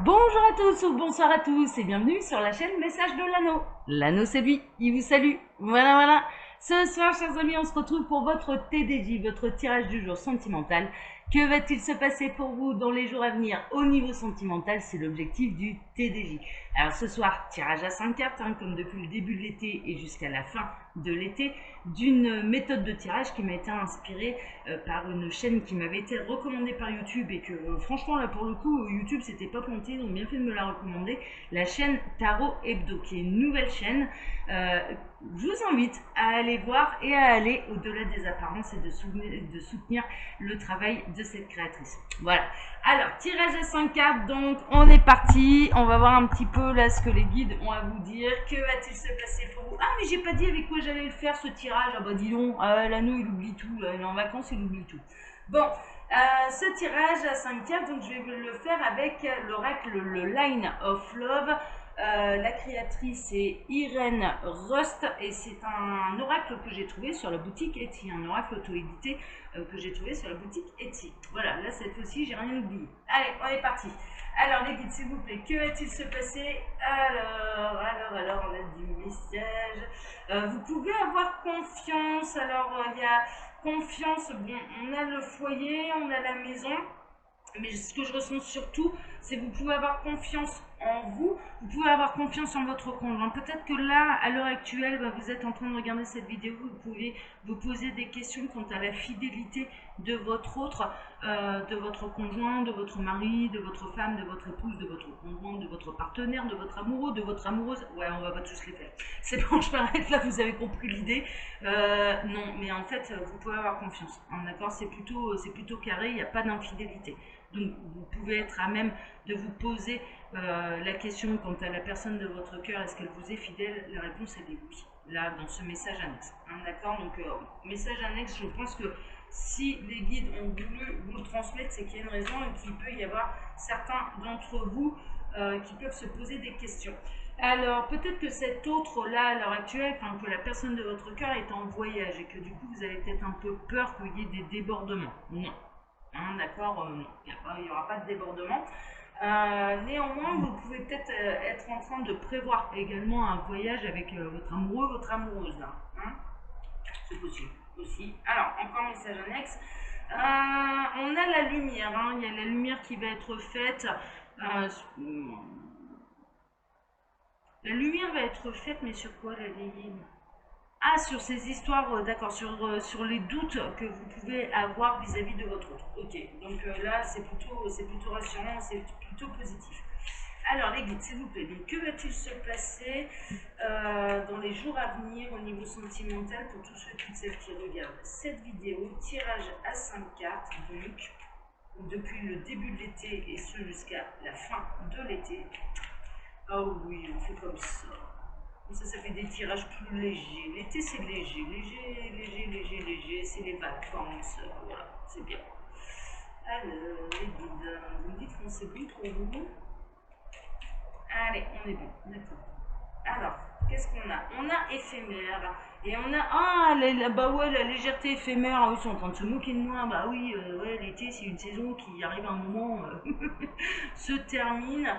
Bonjour à tous ou bonsoir à tous et bienvenue sur la chaîne Message de l'Anneau. L'Anneau c'est lui, il vous salue. Voilà. Ce soir, chers amis, on se retrouve pour votre TDJ, votre tirage du jour sentimental. Que va-t-il se passer pour vous dans les jours à venir au niveau sentimental? C'est l'objectif du TDJ. Alors ce soir, tirage à 5 cartes, comme depuis le début de l'été et jusqu'à la fin de l'été, d'une méthode de tirage qui m'a été inspirée par une chaîne qui m'avait été recommandée par YouTube et que franchement là pour le coup YouTube s'était pas planté, donc bien fait de me la recommander, la chaîne Tarot Hebdo qui est une nouvelle chaîne. Je vous invite à aller voir et à aller au-delà des apparences et de soutenir le travail de cette créatrice. Voilà. Alors, tirage à 5 cartes, donc on est parti. On va voir un petit peu là ce que les guides ont à vous dire. Que va-t-il se passer pour vous? Ah, mais j'ai pas dit avec quoi j'allais le faire ce tirage. Ah bah dis donc, l'anneau il oublie tout. Il est en vacances, il oublie tout. Bon, ce tirage à 5 cartes, donc je vais le faire avec l'oracle, le Line of Love. La créatrice est Irène Rust et c'est un oracle que j'ai trouvé sur la boutique Etsy, un oracle auto-édité que j'ai trouvé sur la boutique Etsy. Voilà, là cette fois-ci j'ai rien oublié. Allez, on est parti. Alors les guides s'il vous plaît, que va-t-il se passer? Alors, on a du message. Vous pouvez avoir confiance, alors il y a confiance, bon, on a le foyer, on a la maison. Mais ce que je ressens surtout, c'est que vous pouvez avoir confiance en vous, vous pouvez avoir confiance en votre conjoint. Peut-être que là, à l'heure actuelle, vous êtes en train de regarder cette vidéo, vous pouvez vous poser des questions quant à la fidélité de votre autre, de votre conjoint, de votre mari, de votre femme, de votre épouse, de votre conjoint, de votre partenaire, de votre amoureux, de votre amoureuse. Ouais, on va pas tous les faire. C'est bon, je m'arrête là, vous avez compris l'idée. Non, mais en fait, vous pouvez avoir confiance. D'accord, c'est plutôt carré, il n'y a pas d'infidélité. Donc vous pouvez être à même de vous poser la question quant à la personne de votre cœur, est-ce qu'elle vous est fidèle? La réponse est oui, là dans ce message annexe. D'accord, donc message annexe, je pense que si les guides ont voulu vous le transmettre, c'est qu'il y a une raison et qu'il peut y avoir certains d'entre vous qui peuvent se poser des questions. Alors, peut-être que cet autre-là, à l'heure actuelle, que la personne de votre cœur est en voyage et que du coup, vous avez peut-être un peu peur qu'il y ait des débordements. Non. D'accord, il n'y aura pas de débordement. Néanmoins, vous pouvez peut-être être en train de prévoir également un voyage avec votre amoureux, votre amoureuse. C'est possible aussi. Alors, encore un message annexe. On a la lumière, il y a la lumière qui va être faite. La lumière va être faite, mais sur quoi la ligne? Ah, sur ces histoires, d'accord, sur les doutes que vous pouvez avoir vis-à-vis de votre autre. Ok, donc là, c'est plutôt rassurant, c'est plutôt positif. Alors, les guides, s'il vous plaît, donc, que va-t-il se passer dans les jours à venir au niveau sentimental pour tous ceux et celles qui regardent cette vidéo? Tirage à 5 cartes, donc, depuis le début de l'été et ce jusqu'à la fin de l'été. Oh oui, on fait comme ça. Ça fait des tirages plus légers. L'été, c'est léger. Léger. C'est les vacances. Voilà, c'est bien. Alors, les guides, vous me dites quand c'est bon pour vous? Allez, on est bon. D'accord. Alors, qu'est-ce qu'on a? On a éphémère. Et on a... Ah, bah ouais, la légèreté éphémère. Ils sont en train de se moquer de moi. Bah oui, ouais, l'été, c'est une saison qui arrive à un moment, se termine.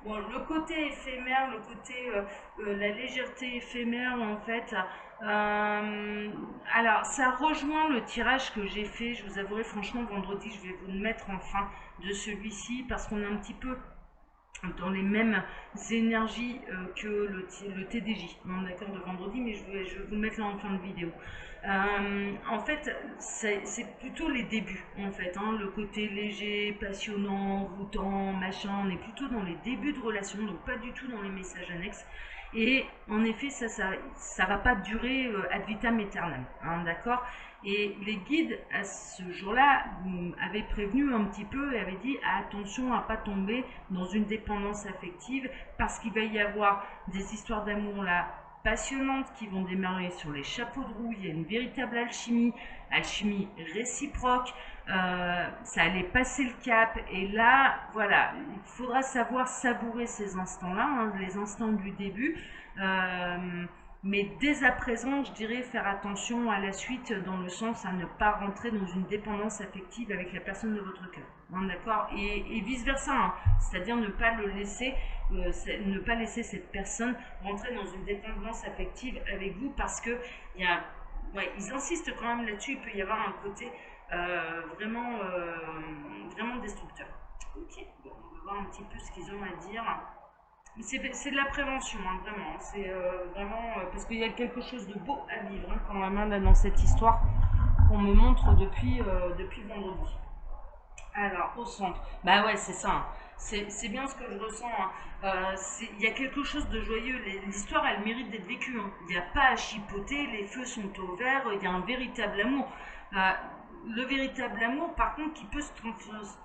Bon, le côté éphémère, le côté, la légèreté éphémère, en fait. Alors, ça rejoint le tirage que j'ai fait. Je vous avouerai, franchement, vendredi, je vais vous le mettre en fin de celui-ci parce qu'on est un petit peu dans les mêmes énergies que le TDJ, d'accord, de vendredi, mais je vais vous le mettre là en fin de vidéo. En fait, c'est plutôt les débuts, en fait, le côté léger, passionnant, envoûtant, machin, on est plutôt dans les débuts de relation, donc pas du tout dans les messages annexes. Et en effet, ça va pas durer ad vitam aeternam, d'accord. Et les guides, à ce jour-là, avaient prévenu un petit peu et avaient dit attention à ne pas tomber dans une dépendance affective parce qu'il va y avoir des histoires d'amour là passionnantes qui vont démarrer sur les chapeaux de roue. Il y a une véritable alchimie réciproque. Ça allait passer le cap et là, voilà, il faudra savoir savourer ces instants-là, les instants du début. Mais dès à présent, je dirais faire attention à la suite, dans le sens à ne pas rentrer dans une dépendance affective avec la personne de votre cœur. Hein, d'accord, et vice-versa, hein. C'est-à-dire ne pas le laisser, ne pas laisser cette personne rentrer dans une dépendance affective avec vous, parce que il y a, ouais, ils insistent quand même là-dessus, il peut y avoir un côté vraiment destructeur. Ok, bon, on va voir un petit peu ce qu'ils ont à dire. C'est de la prévention, hein, vraiment. C'est vraiment parce qu'il y a quelque chose de beau à vivre, hein, quand même, là, dans cette histoire qu'on me montre depuis vendredi. Alors, au centre, bah ouais, c'est ça, hein. C'est bien ce que je ressens, hein. Il y a quelque chose de joyeux. L'histoire, elle mérite d'être vécue, hein. Il n'y a pas à chipoter, les feux sont au vert, il y a un véritable amour. Euh, le véritable amour, par contre, qui peut se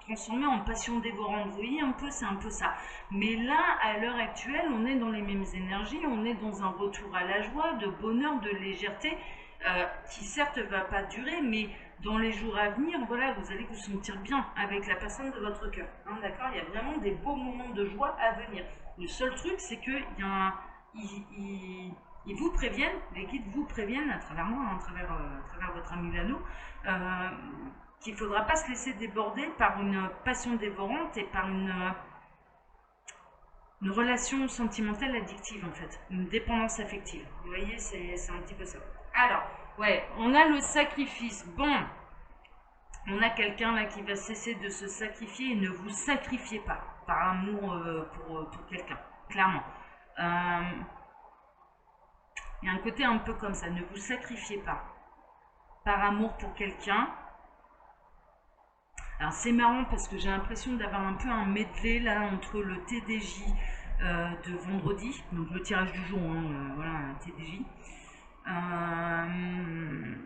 transformer en passion dévorante. Vous voyez un peu, c'est un peu ça. Mais là, à l'heure actuelle, on est dans les mêmes énergies, on est dans un retour à la joie, de bonheur, de légèreté, qui certes va pas durer, mais dans les jours à venir, voilà, vous allez vous sentir bien avec la personne de votre cœur. Hein, d'accord, il y a vraiment des beaux moments de joie à venir. Le seul truc, c'est que ils vous préviennent, les guides vous préviennent à travers moi, à travers votre ami Lano, qu'il ne faudra pas se laisser déborder par une passion dévorante et par une relation sentimentale addictive, en fait, une dépendance affective. Vous voyez, c'est un petit peu ça. Alors, ouais, on a le sacrifice. Bon, on a quelqu'un là qui va cesser de se sacrifier, et ne vous sacrifiez pas par amour pour quelqu'un, clairement. Il y a un côté un peu comme ça, ne vous sacrifiez pas par amour pour quelqu'un. Alors c'est marrant parce que j'ai l'impression d'avoir un peu un medley là entre le TDJ de vendredi, donc le tirage du jour, hein, voilà, un TDJ,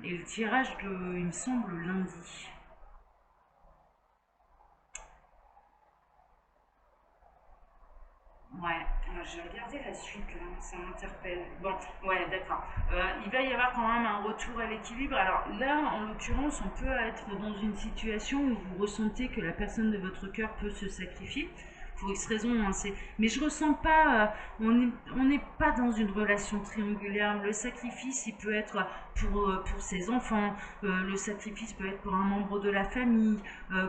et le tirage de, il me semble, lundi. Ouais, je vais regarder la suite là, ça m'interpelle. Bon, ouais, d'accord. Il va y avoir quand même un retour à l'équilibre. Alors là, en l'occurrence, on peut être dans une situation où vous ressentez que la personne de votre cœur peut se sacrifier. Pour X raison, hein, mais je ressens pas, on n'est pas dans une relation triangulaire. Le sacrifice, il peut être pour ses enfants, le sacrifice peut être pour un membre de la famille,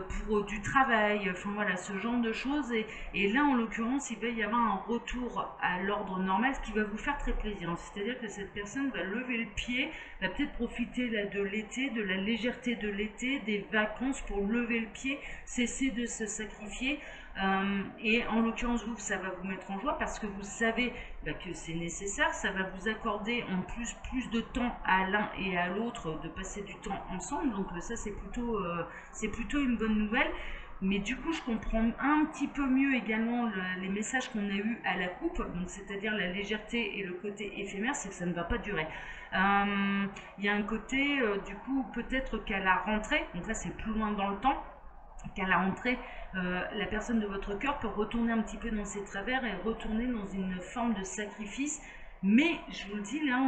pour du travail, enfin voilà, ce genre de choses. Et là, en l'occurrence, il va y avoir un retour à l'ordre normal, ce qui va vous faire très plaisir. C'est-à-dire que cette personne va lever le pied, va peut-être profiter là, de l'été, de la légèreté de l'été, des vacances pour lever le pied, cesser de se sacrifier. Et en l'occurrence, vous, ça va vous mettre en joie parce que vous savez que c'est nécessaire. Ça va vous accorder en plus de temps à l'un et à l'autre de passer du temps ensemble. Donc ça, c'est plutôt une bonne nouvelle. Mais du coup, je comprends un petit peu mieux également les messages qu'on a eus à la coupe, donc c'est-à-dire la légèreté et le côté éphémère, c'est que ça ne va pas durer. Il y a un côté, du coup, peut-être qu'à la rentrée, donc là c'est plus loin dans le temps, qu'à la rentrée, la personne de votre cœur peut retourner un petit peu dans ses travers et retourner dans une forme de sacrifice. Mais je vous le dis là,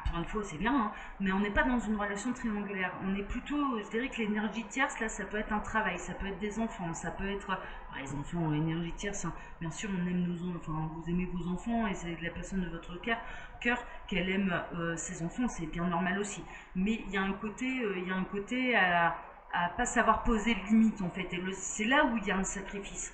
pour une fois c'est bien, hein, mais on n'est pas dans une relation triangulaire. On est plutôt, je dirais que l'énergie tierce, là, ça peut être un travail, ça peut être des enfants, ça peut être les enfants, l'énergie tierce, hein, bien sûr on aime nos enfants, enfin vous aimez vos enfants et c'est la personne de votre cœur qu'elle aime ses enfants, c'est bien normal aussi. Mais il y a un côté à pas savoir poser de limites en fait, et c'est là où il y a un sacrifice.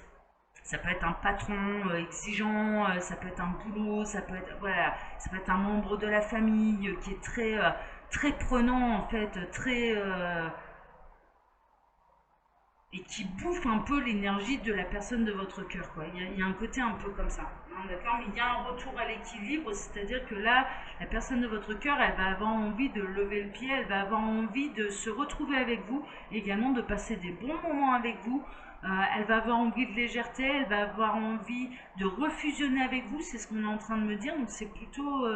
Ça peut être un patron exigeant, ça peut être un boulot, ça peut être voilà, ça peut être un membre de la famille qui est très prenant en fait, très et qui bouffe un peu l'énergie de la personne de votre cœur, quoi. Il y a un côté un peu comme ça, hein, d'accord, mais il y a un retour à l'équilibre, c'est-à-dire que là, la personne de votre cœur, elle va avoir envie de lever le pied, elle va avoir envie de se retrouver avec vous, également de passer des bons moments avec vous. Elle va avoir envie de légèreté, elle va avoir envie de refusionner avec vous, c'est ce qu'on est en train de me dire, donc c'est plutôt...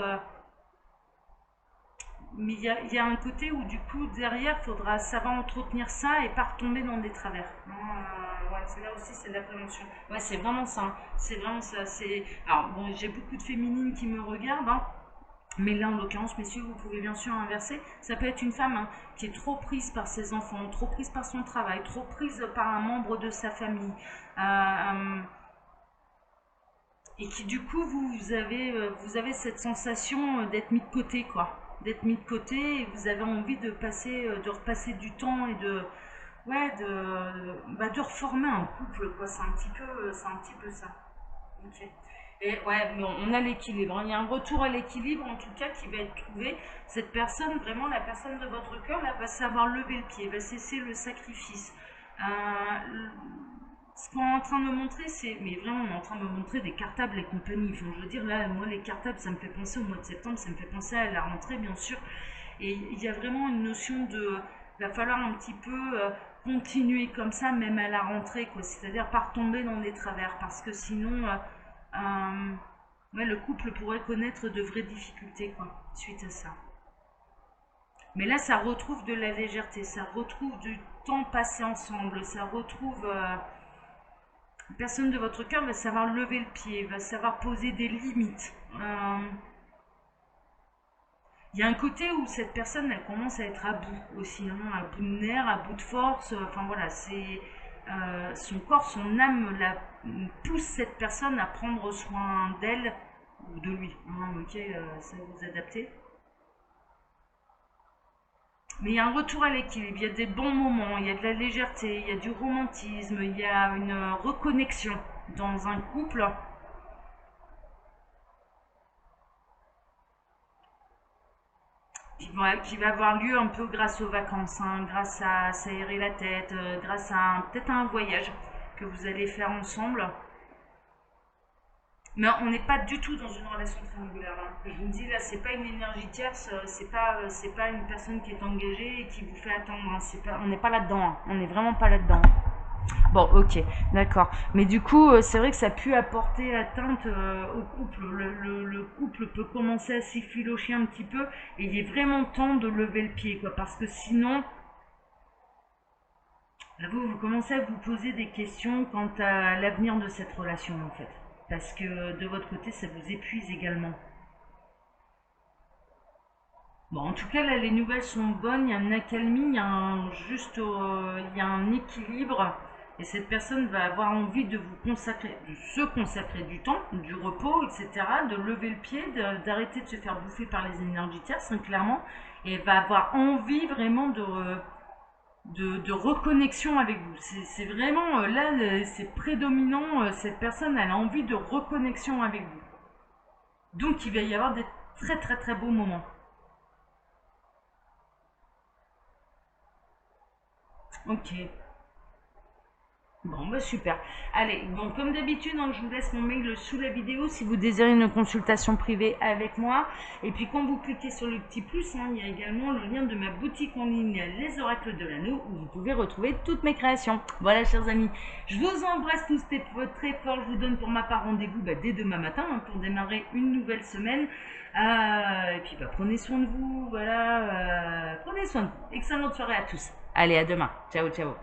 mais il y a un côté où du coup derrière il faudra savoir entretenir ça et pas retomber dans des travers. Ouais, c'est là aussi c'est de la prévention. Ouais, c'est vraiment ça, hein. C'est vraiment ça. Alors bon, j'ai beaucoup de féminines qui me regardent, hein. Mais là, en l'occurrence, messieurs, vous pouvez bien sûr inverser. Ça peut être une femme, hein, qui est trop prise par ses enfants, trop prise par son travail, trop prise par un membre de sa famille. et qui du coup vous avez cette sensation d'être mis de côté quoi, d'être mis de côté et vous avez envie de repasser du temps et de ouais de reformer un couple quoi, c'est un petit peu ça. Ok. Et ouais, mais on a l'équilibre, hein. Il y a un retour à l'équilibre en tout cas qui va être trouvé. Cette personne, vraiment la personne de votre cœur, là, va savoir lever le pied, va cesser le sacrifice. Ce qu'on est en train de me montrer, c'est, mais vraiment, on est en train de me montrer des cartables et compagnie. Enfin, je veux dire, là, moi, les cartables, ça me fait penser au mois de septembre, ça me fait penser à la rentrée, bien sûr. Et il y a vraiment une notion de, il va falloir un petit peu continuer comme ça, même à la rentrée, quoi. C'est-à-dire pas retomber dans des travers, parce que sinon, ouais, le couple pourrait connaître de vraies difficultés, quoi, suite à ça. Mais là, ça retrouve de la légèreté, ça retrouve du temps passé ensemble, ça retrouve... personne de votre cœur va savoir lever le pied, va savoir poser des limites. Il y a un côté où cette personne, elle commence à être à bout aussi, hein, à bout de nerfs, à bout de force. Enfin voilà, c'est son corps, son âme pousse cette personne à prendre soin d'elle ou de lui. Hein, ok, ça vous adaptez. Mais il y a un retour à l'équilibre, il y a des bons moments, il y a de la légèreté, il y a du romantisme, il y a une reconnexion dans un couple qui va avoir lieu un peu grâce aux vacances, hein, grâce à s'aérer la tête, grâce à peut-être à un voyage que vous allez faire ensemble. Mais on n'est pas du tout dans une relation triangulaire. Hein. Je vous dis là, c'est pas une énergie tierce, c'est pas une personne qui est engagée et qui vous fait attendre. Hein. On n'est pas là-dedans. Hein. On n'est vraiment pas là-dedans. Bon, ok, d'accord. Mais du coup, c'est vrai que ça a pu apporter atteinte au couple. Le couple peut commencer à s'effilocher un petit peu et il est vraiment temps de lever le pied, quoi. Parce que sinon, là, vous commencez à vous poser des questions quant à l'avenir de cette relation, en fait. Parce que de votre côté, ça vous épuise également. Bon, en tout cas, là, les nouvelles sont bonnes, il y a une accalmie, il y a un équilibre, et cette personne va avoir envie de vous consacrer, de se consacrer du temps, du repos, etc., de lever le pied, d'arrêter de se faire bouffer par les énergies tierces, hein, clairement, et elle va avoir envie vraiment de reconnexion avec vous. C'est vraiment, là, c'est prédominant, cette personne, elle a envie de reconnexion avec vous. Donc, il va y avoir des très très très beaux moments. Ok. Bon, bah super. Allez, bon, comme d'habitude, hein, je vous laisse mon mail sous la vidéo si vous désirez une consultation privée avec moi. Et puis, quand vous cliquez sur le petit plus, hein, il y a également le lien de ma boutique en ligne, Les Oracles de l'Anneau, où vous pouvez retrouver toutes mes créations. Voilà, chers amis, je vous embrasse tous très fort. Je vous donne pour ma part rendez-vous dès demain matin hein, pour démarrer une nouvelle semaine. Et puis, prenez soin de vous. Voilà, prenez soin de vous. Excellente soirée à tous. Allez, à demain. Ciao, ciao.